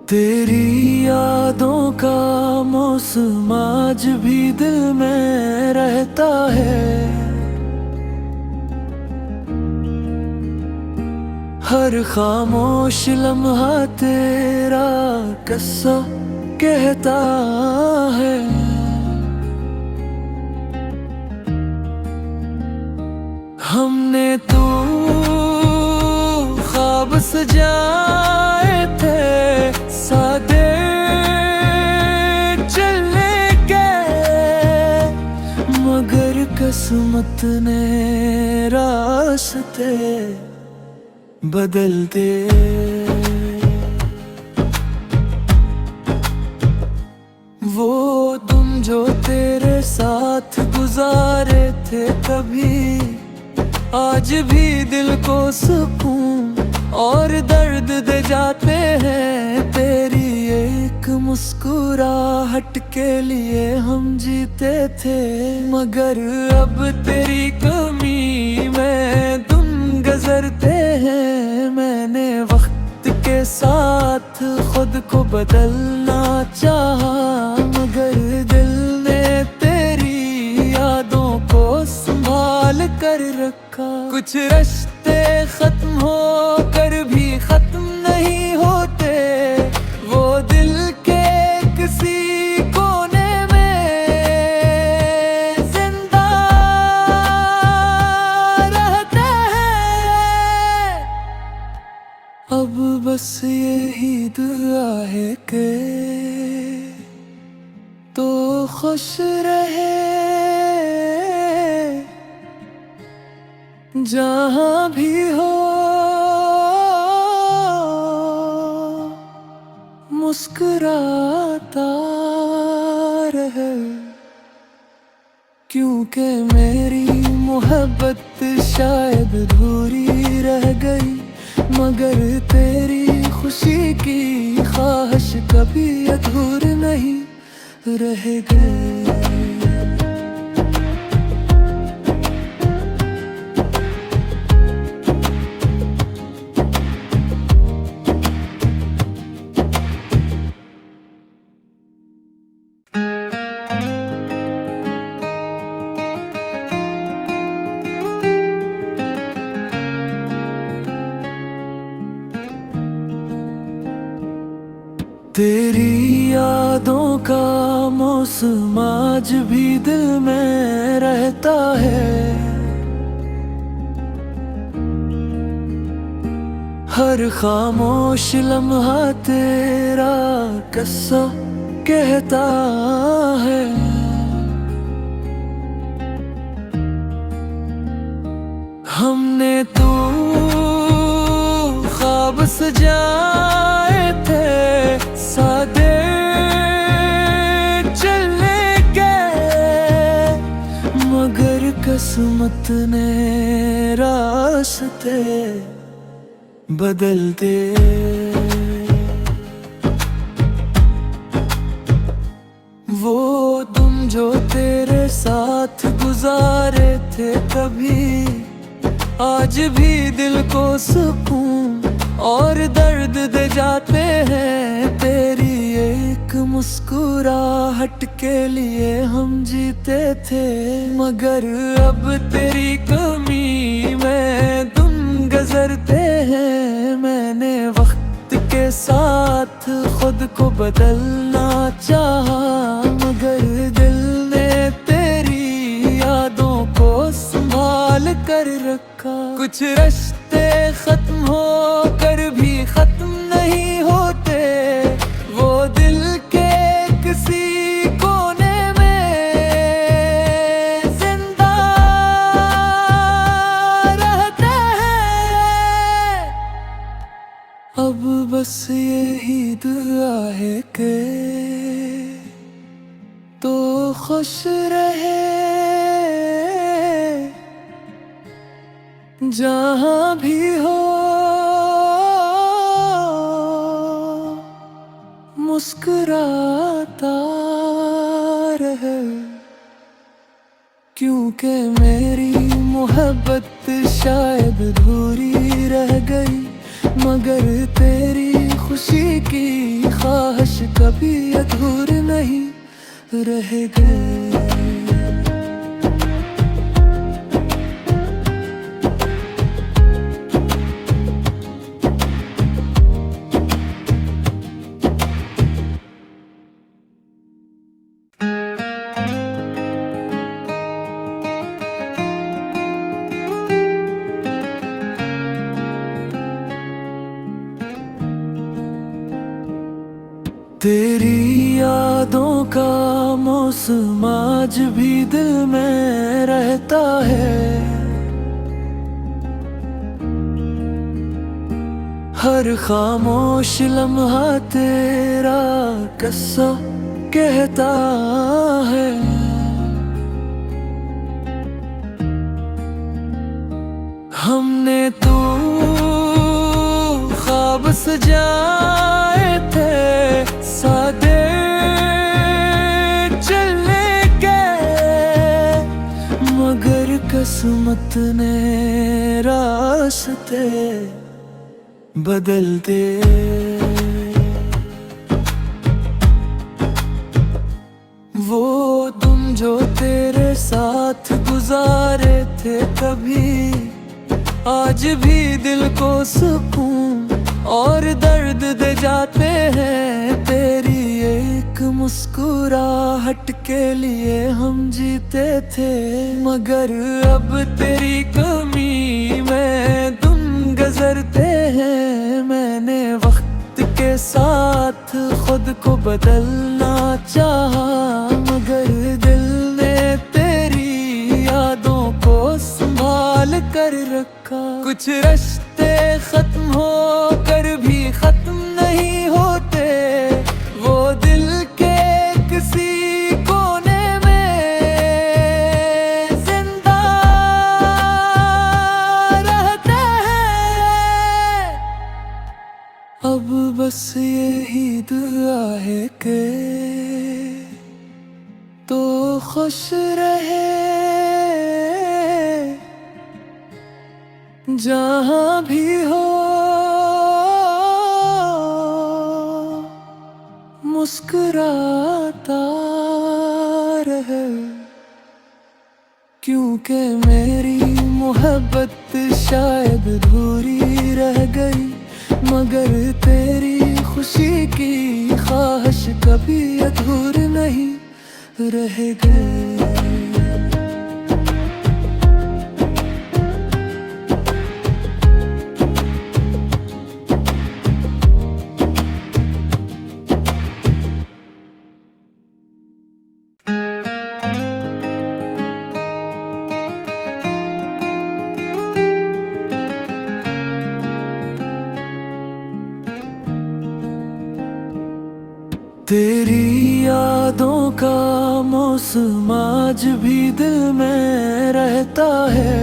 तेरी यादों का मौसम आज भी दिल में रहता है। हर खामोश लम्हा तेरा किस्सा कहता है। हमने तो ख्वाब सजाए थे, सादे चलने के, मगर किस्मत ने रास्ते बदलते। वो तुम जो तेरे साथ गुजारे थे कभी, आज भी दिल को सुकून और दर्द दे जाते हैं। तेरी एक मुस्कुराहट के लिए हम जीते थे, मगर अब तेरी कमी में दिन गुजरते हैं। मैंने वक्त के साथ खुद को बदलना चाहा, मगर दिल ने तेरी यादों को संभाल कर रखा। कुछ रिश्ते खत्म होकर भी खत्म नहीं होते, वो दिल के किसी कोने में जिंदा रहते हैं। अब बस यही दुआ है कि तो खुश रहे जहाँ भी हो, मुस्कुराता रहे। क्योंकि मेरी मोहब्बत शायद अधूरी रह गई, मगर तेरी खुशी की ख्वाहिश कभी अधूरी नहीं रह गई। तेरी यादों का मौसम आज भी दिल में रहता है। हर खामोश लम्हा तेरा किस्सा कहता है। हमने तो ख्वाब सजाए थे, सादे चलने के, मगर किस्मत ने रास्ते बदलते। वो तुम जो तेरे साथ गुजारे थे कभी, आज भी दिल को सुकून और दर्द दे जाते हैं। तेरी एक मुस्कुराहट के लिए हम जीते थे, मगर अब तेरी कमी में दिन गुजरते हैं। मैंने वक्त के साथ खुद को बदलना चाहा, मगर दिल ने तेरी यादों को संभाल कर रखा। कुछ रिश्ते खत्म होकर भी खत्म नहीं होते, वो दिल के किसी कोने में जिंदा रहते हैं। अब बस यही दुआ है कि तो खुश रहे जहाँ भी हो, मुस्कुराता रहे। क्योंकि मेरी मोहब्बत शायद अधूरी रह गई, मगर तेरी खुशी खुशी की ख्वाहिश कभी अधूरी नहीं रह गए। तेरी यादों का मौसम आज भी दिल में रहता है। हर खामोश लम्हा तेरा किस्सा कहता है। हमने तो ख्वाब सजाए थे, सादे चले गए, मगर किस्मत ने रास्ते बदल दे। वो तुम जो तेरे साथ गुजारे थे कभी, आज भी दिल को सुकून और दर्द दे जाते हैं। तेरी एक मुस्कुराहट के लिए हम जीते थे, मगर अब तेरी कमी में तुम गुजरते हैं। मैंने वक्त के साथ खुद को बदलना चाहा, मगर दिल ने तेरी यादों को संभाल कर रखा। कुछ रिश्ते खत्म होकर भी खत्म नहीं होते, वो दिल के किसी कोने में जिंदा रहते हैं। अब बस यही दुआ है कि तो खुश रहे जहाँ भी हो, मुस्कुराता रहे। क्योंकि मेरी मोहब्बत शायद अधूरी रह गई, मगर तेरी खुशी की ख्वाहिश कभी अधूरी नहीं रह गई। तेरी यादों का मौसम आज भी दिल में रहता है।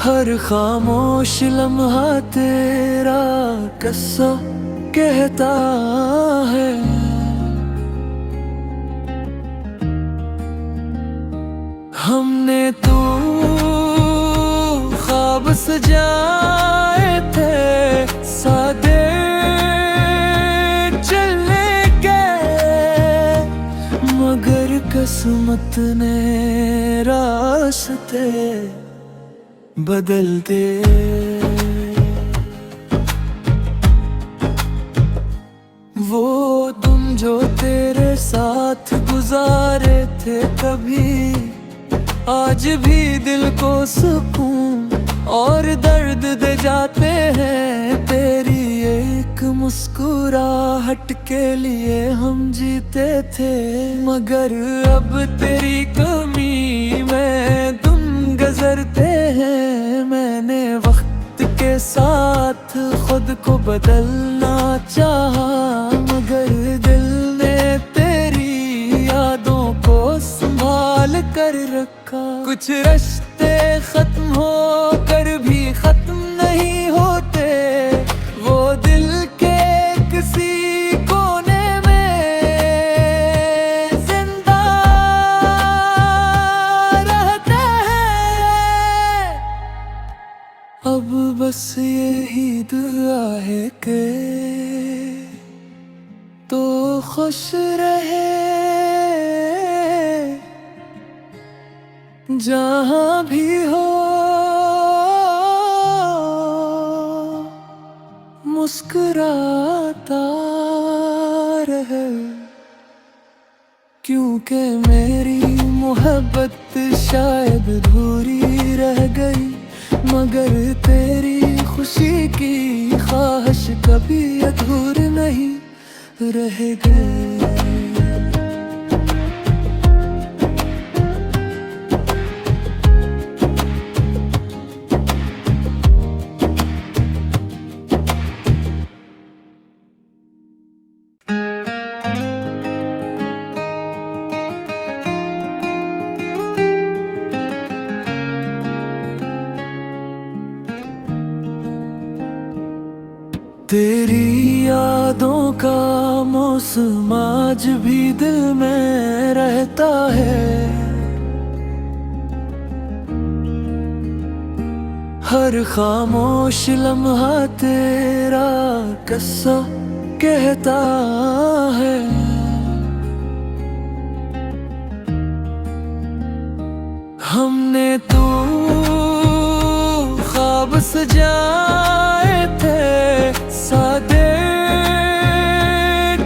हर खामोश लम्हा तेरा किस्सा कहता है। हमने तो ख्वाब सजाए थे, सादे चले गए, मगर किस्मत ने रास्ते बदल दे। वो तुम जो तेरे साथ गुजारे थे कभी, आज भी दिल को सुकून और दर्द दे जाते हैं। तेरी एक मुस्कुराहट के लिए हम जीते थे, मगर अब तेरी कमी में तुम गुजरते हैं। मैंने वक्त के साथ खुद को बदलना चाहा, मगर दिल ने तेरी यादों को संभाल कर रखा। कुछ रिश्ते खत्म होकर भी खत्म नहीं होते, वो दिल के किसी कोने में जिंदा रहते हैं। अब बस यही दुआ है कि तो खुश रहे जहाँ भी हो, मुस्कुराता रहे। क्योंकि मेरी मोहब्बत शायद अधूरी रह गई, मगर तेरी खुशी की ख्वाहिश कभी अधूरी नहीं रह गई। तेरी यादों का मौसम आज भी दिल में रहता है। हर खामोश लम्हा तेरा किस्सा कहता है। हमने तो ख्वाब सजाए थे, सादे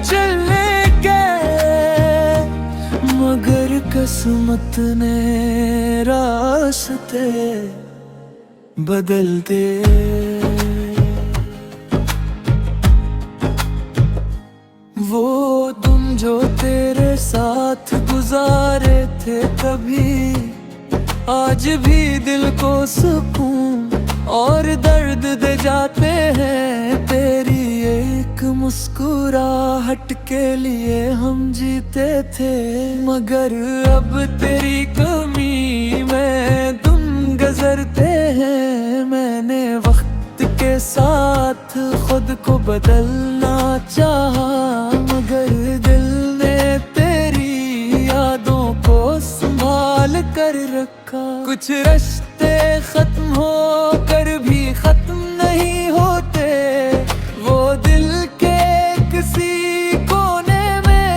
चलने के, मगर किस्मत ने रास्ते बदल दे। वो तुम जो तेरे साथ गुजारे थे कभी, आज भी दिल को सुकून और दर्द दे जाते हैं। तेरी एक मुस्कुराहट के लिए हम जीते थे, मगर अब तेरी कमी में दिन गुजरते हैं। मैंने वक्त के साथ खुद को बदलना चाहा, मगर दिल ने तेरी यादों को संभाल कर रखा। कुछ रिश्ते खत्म होकर भी खत्म नहीं होते, वो दिल के किसी कोने में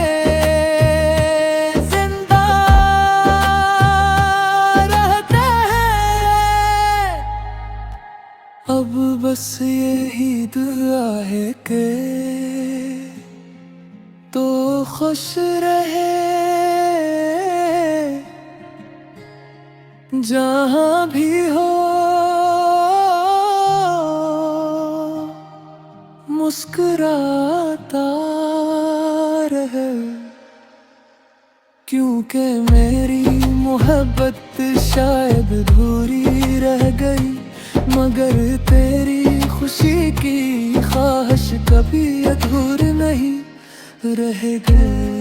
जिंदा रहते हैं। अब बस यही दुआ है कि तो खुश रहे जहाँ भी हो, मुस्कुराता रहे। क्योंकि मेरी मोहब्बत शायद अधूरी रह गई, मगर तेरी खुशी की ख्वाहिश कभी अधूरी नहीं रह गई।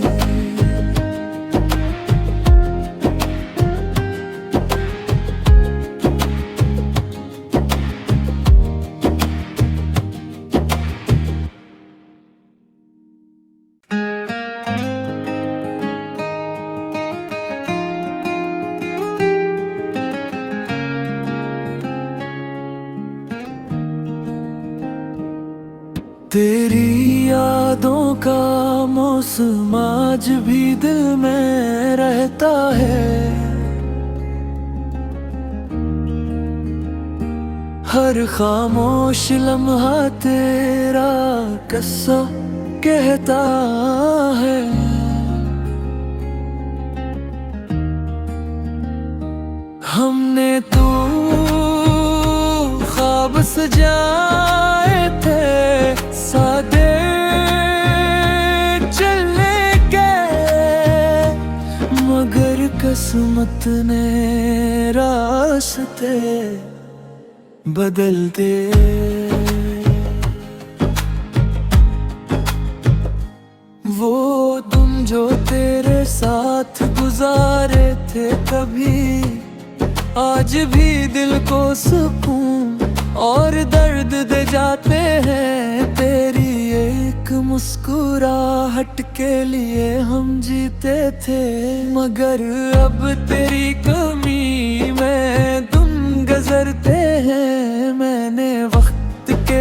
तेरी यादों का मौसम आज भी दिल में रहता है। हर खामोश लम्हा तेरा किस्सा कहता है। हमने तो ख्वाब सजाए थे, सादे चलने के, मगर किस्मत ने रास्ते बदल दे। वो तुम जो तेरे साथ गुजारे थे कभी, आज भी दिल को सुकून और दर्द दे जाते हैं। तेरी एक मुस्कुराहट के लिए हम जीते थे, मगर अब तेरी कमी में दिन गुजरते हैं। मैंने वक्त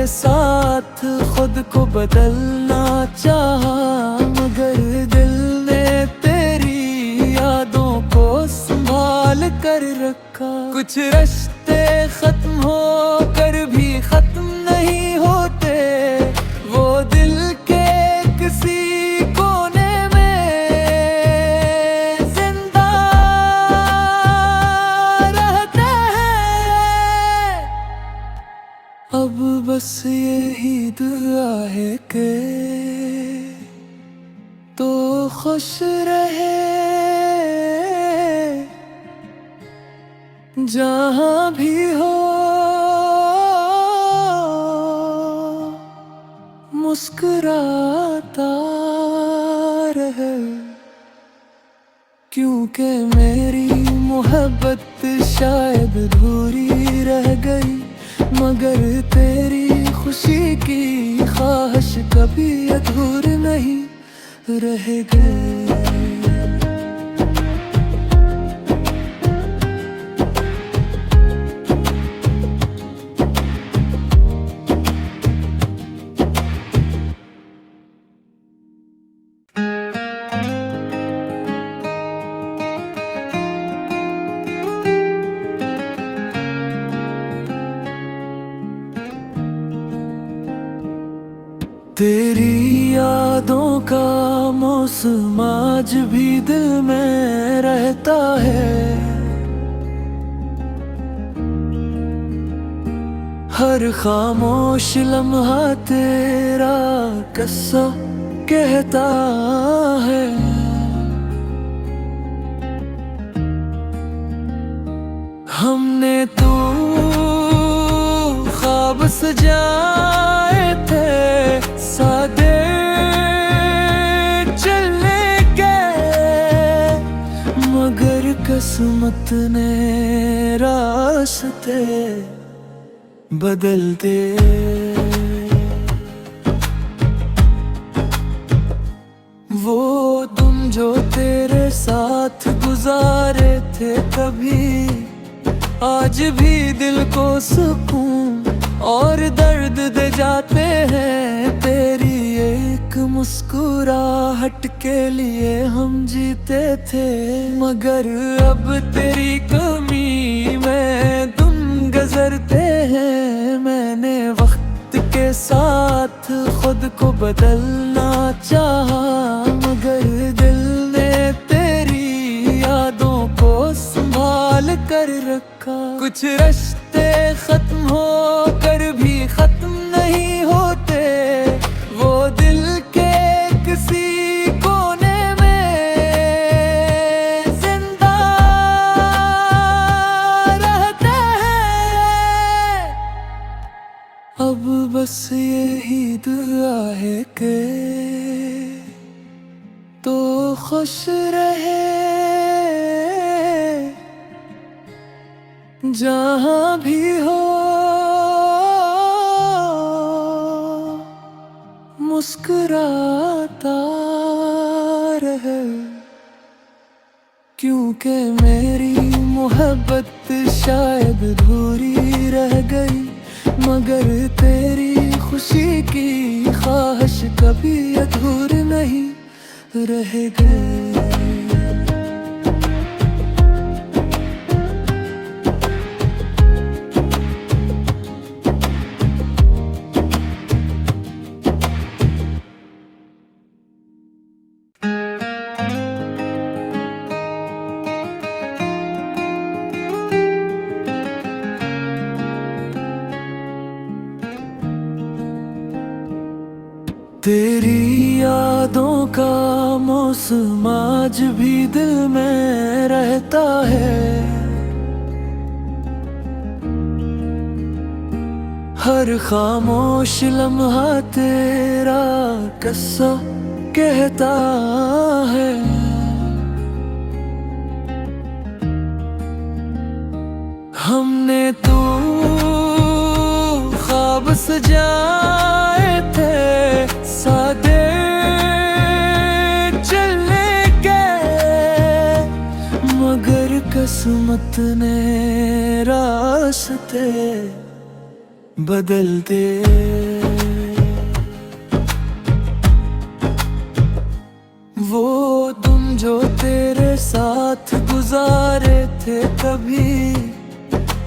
साथ खुद को बदलना चाहा, मगर दिल ने तेरी यादों को संभाल कर रखा। कुछ रिश्ते खत्म हो कर भी खत्म नहीं होते, वो दिल के किसी कोने में जिंदा रहते हैं। अब बस यही दुआ है कि तो खुश रहे जहाँ भी हो, मुस्कुराता रहे। क्योंकि मेरी मोहब्बत शायद अधूरी रह गई, मगर तेरी खुशी की ख्वाहिश कभी अधूरी नहीं रह गई। तेरी यादों का मौसम आज भी दिल में रहता है। हर खामोश लम्हा तेरा किस्सा कहता है। हमने तो ख्वाब सजाए थे, सादे चलने के, मगर किस्मत ने रास्ते बदल दे। वो तुम जो तेरे साथ गुजारे थे कभी, आज भी दिल को सुकून और दर्द दे जाते हैं। तेरी एक मुस्कुराहट के लिए हम जीते थे, मगर अब तेरी कमी में तुम गुजरते हैं। मैंने वक्त के साथ खुद को बदलना चाहा, मगर दिल ने तेरी यादों को संभाल कर रखा। कुछ रिश्ते खत्म हो कर भी खत्म नहीं होते, वो दिल के किसी कोने में जिंदा रहते हैं। अब बस यही दुआ है कि तो खुश रहे जहाँ भी हो, मुस्कुराता रहे। क्योंकि मेरी मोहब्बत शायद अधूरी रह गई, मगर तेरी खुशी की ख्वाहिश कभी अधूरी नहीं रह गई। तेरी यादों का मौसम आज भी दिल में रहता है। हर खामोश लम्हा तेरा किस्सा कहता है। हमने तो ख्वाब सजाए थे, सादे चलने के, मगर किस्मत ने रास्ते बदल दे। वो तुम जो तेरे साथ गुजारे थे कभी,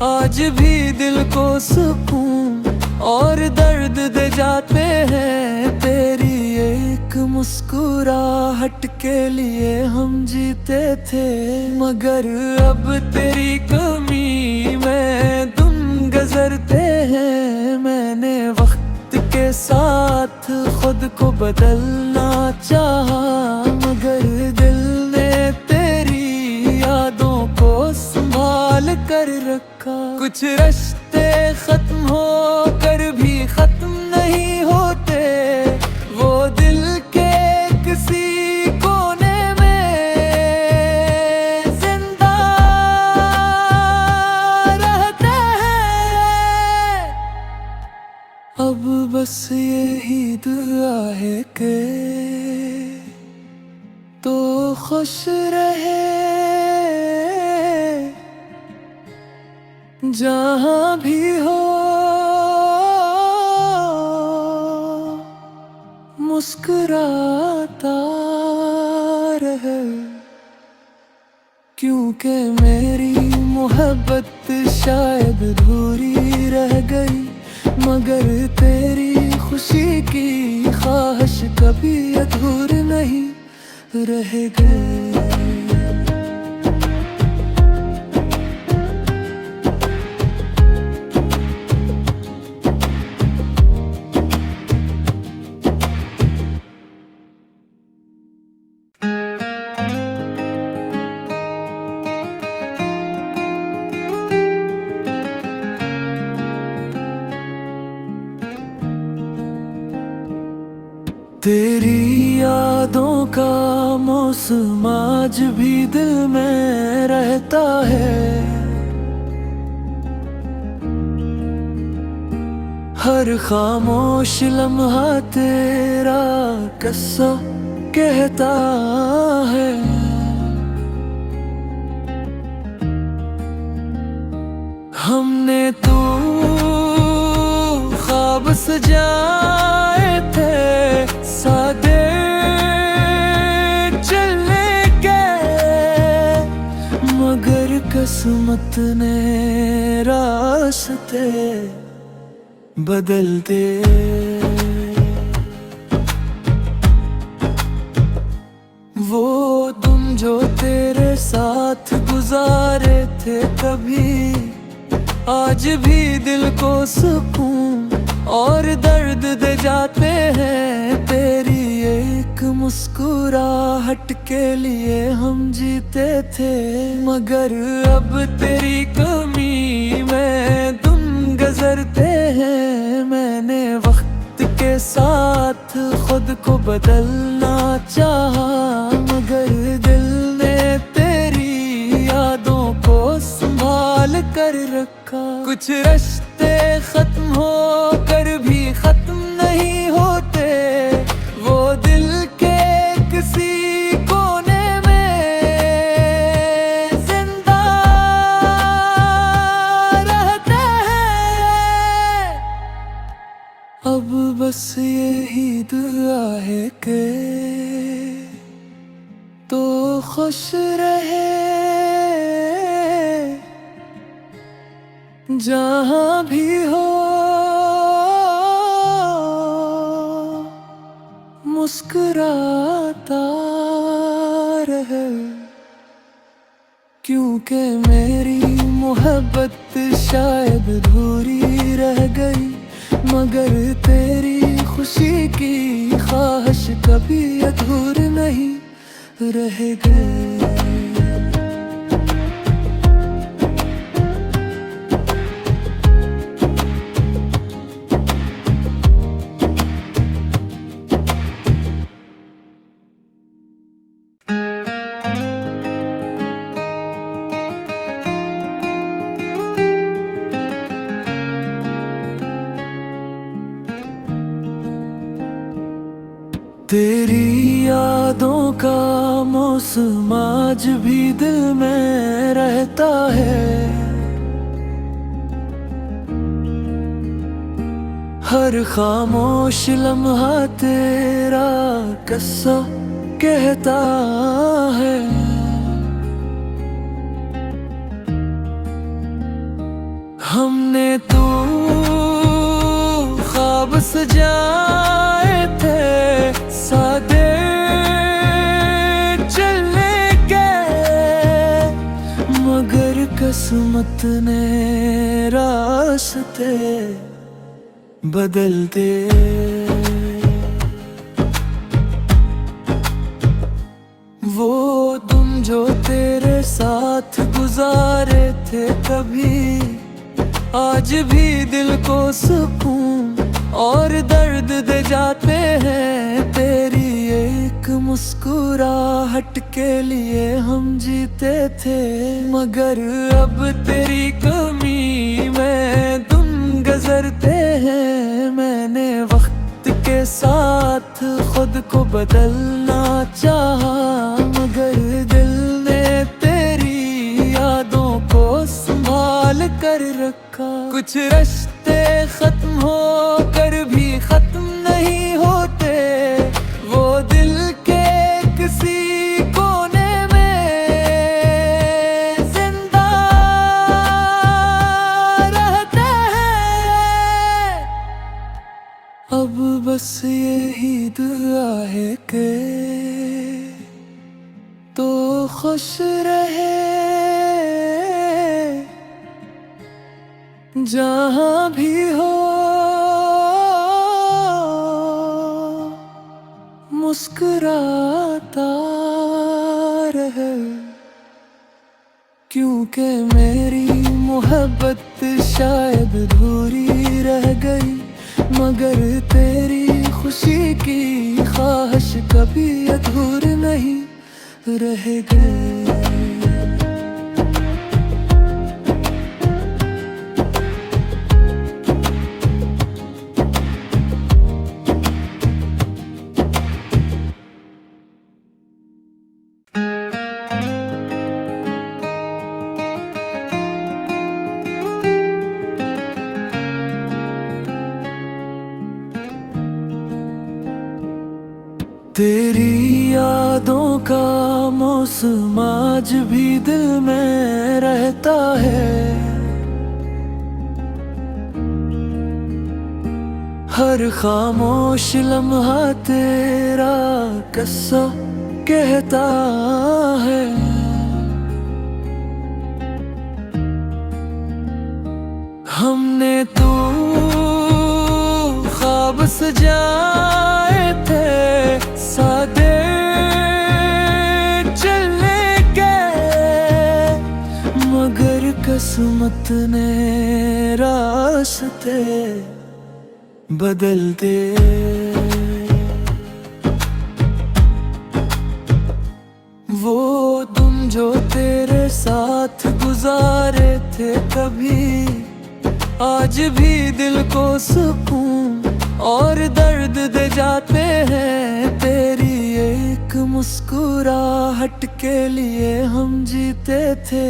आज भी दिल को सुकून और दर्द दे जाते हैं। तेरी एक मुस्कुराहट के लिए हम जीते थे, मगर अब तेरी कमी में दिन गुजरते हैं। मैंने वक्त के साथ खुद को बदलना चाहा, मगर दिल ने तेरी यादों को संभाल कर रखा। कुछ रिश्ते खत्म होकर भी खत्म नहीं होते, वो दिल के किसी कोने में जिंदा रहते हैं। अब बस यही दुआ है कि तो खुश रहे जहाँ भी हो, मुस्कुराता रहे। क्योंकि मेरी मोहब्बत शायद अधूरी रह गई, मगर तेरी खुशी की ख्वाहिश कभी अधूरी नहीं रह गई। तेरी यादों का मौसम आज भी दिल में रहता है। हर खामोश लम्हा तेरा किस्सा कहता है। हमने तो ख्वाब सजाए थे, सादे चलने के, मगर किस्मत ने रास्ते बदल दे। वो तुम जो तेरे साथ गुजारे थे कभी, आज भी दिल को सुकून और दर्द दे जाते हैं। तेरी एक मुस्कुराहट के लिए हम जीते थे, मगर अब तेरी कमी में दिन गुजरते हैं। मैंने वक्त के साथ खुद को बदलना चाहा, मगर दिल ने तेरी यादों को संभाल कर रखा। कुछ रिश्ते खत्म होकर भी खत्म नहीं होते, वो दिल के किसी कोने में जिंदा रहते हैं। अब बस यही दुआ है कि तो खुश रहे जहाँ भी हो, मुस्कुराता रहे। क्योंकि मेरी मोहब्बत शायद अधूरी रह गई, मगर तेरी खुशी की ख्वाहिश कभी अधूरी नहीं रह गई। तेरी यादों का मौसम आज भी दिल में रहता है। हर खामोश लम्हा तेरा किस्सा कहता है। हमने तो ख्वाब सजाए थे सादे चलने के, मगर किस्मत ने रास्ते बदल दे। वो तुम जो तेरे साथ गुजारे थे कभी, आज भी दिल को सुकून और दर्द दे जाते हैं। तेरी एक मुस्कुराहट के लिए हम जीते थे, मगर अब तेरी कमी में तुम गुजरते हैं। मैंने वक्त के साथ खुद को बदलना चाहा, मगर दिल ने तेरी यादों को संभाल कर रखा। कुछ रिश्ते खत्म होकर भी खत्म नहीं होते, वो दिल के किसी कोने में जिंदा रहते हैं। अब बस यही दुआ है कि तो खुश रहे जहाँ भी हो, मुस्कुराता रहे। क्योंकि मेरी मोहब्बत शायद अधूरी रह गई, मगर तेरी खुशी की ख्वाहिश कभी अधूरी नहीं रह गई। तेरी यादों का मौसम आज भी दिल में रहता है। हर खामोश लम्हा तेरा किस्सा कहता है। हमने तो ख्वाब सजाए थे सादे चलने के, मगर किस्मत ने रास्ते बदल दे। वो तुम जो तेरे साथ गुजारे थे कभी, आज भी दिल को सुकून और दर्द दे जाते हैं। तेरी एक मुस्कुराहट के लिए हम जीते थे,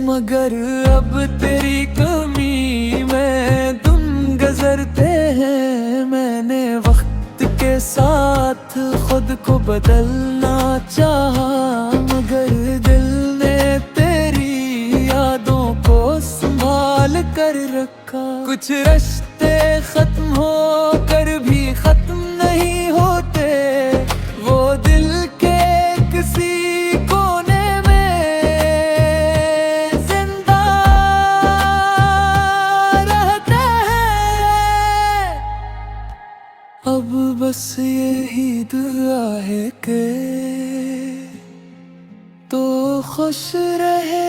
मगर अब तेरी कमी में तुम गुजरते हैं। मैंने वक्त के साथ खुद को बदलना चाहा, मगर दिल ने तेरी यादों को संभाल कर रखा। कुछ रिश्ते खत्म होकर भी खत्म नहीं होते, वो दिल के किसी कोने में जिंदा रहते हैं। अब बस यही दुआ है कि तो खुश रहे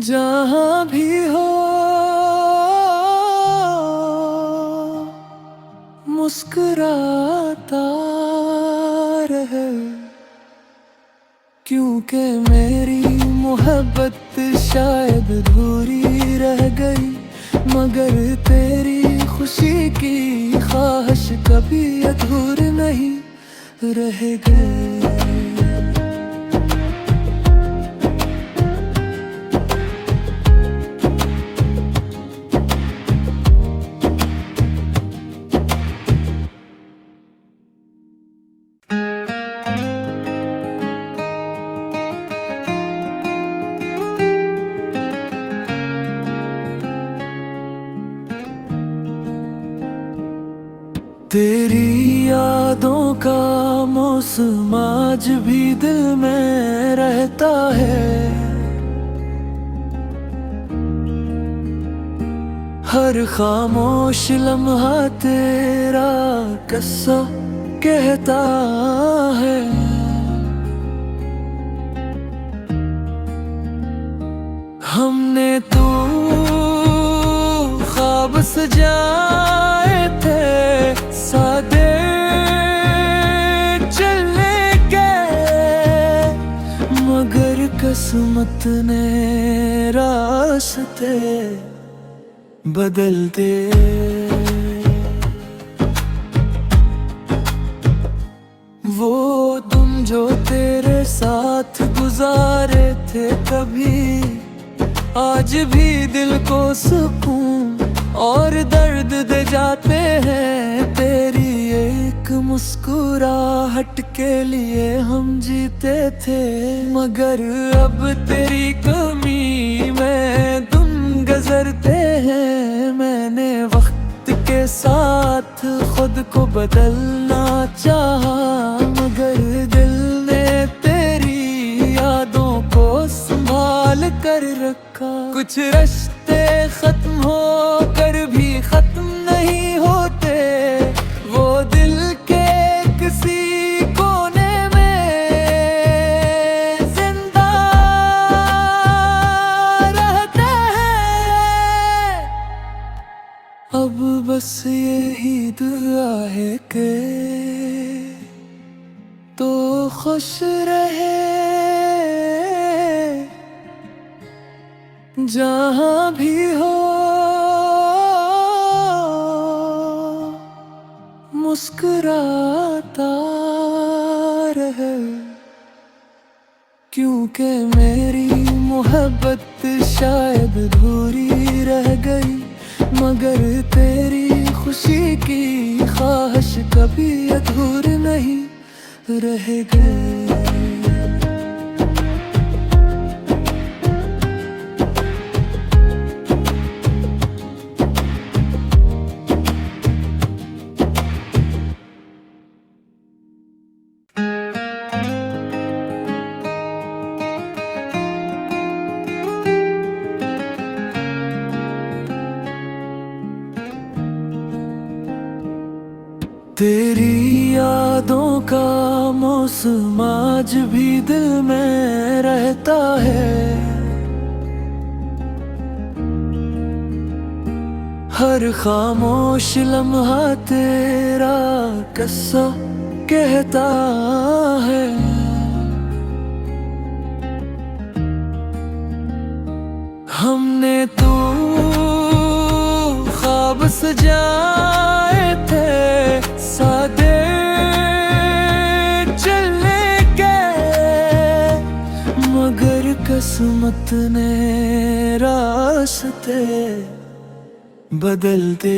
जहाँ भी हो, मुस्कुराता रहे। क्योंकि मेरी मोहब्बत शायद अधूरी रह गई, मगर तेरी खुशी की ख्वाहिश कभी अधूरी नहीं रह गई। तेरी यादों का मौसम आज भी दिल में रहता है। हर खामोश लम्हा तेरा किस्सा कहता है। हमने तो ख्वाब सजाए थे, सादे चलने के, मगर किस्मत ने रास्ते बदलते। वो तुम जो तेरे साथ गुजारे थे कभी, आज भी दिल को सुकून और दर्द दे जाते हैं। तेरी एक मुस्कुराहट के लिए हम जीते थे, मगर अब तेरी कमी में दिन गुजरते हैं। मैंने वक्त के साथ खुद को बदलना चाहा, मगर दिल ने तेरी यादों को संभाल कर रखा। कुछ रिश्ते खत्म होकर भी खत्म नहीं होते, वो दिल के किसी कोने में जिंदा रहते हैं। अब बस यही दुआ है कि तो खुश रहे जहाँ भी हो, मुस्कुराता रहे। क्योंकि मेरी मोहब्बत शायद अधूरी रह गई, मगर तेरी खुशी की ख्वाहिश कभी अधूरी नहीं रह गई। तेरी यादों का मौसम आज भी दिल में रहता है। हर खामोश लम्हा तेरा किस्सा कहता है। हमने तो ख्वाब सजाए थे, सादे चलने के, मगर किस्मत ने रास्ते बदलते।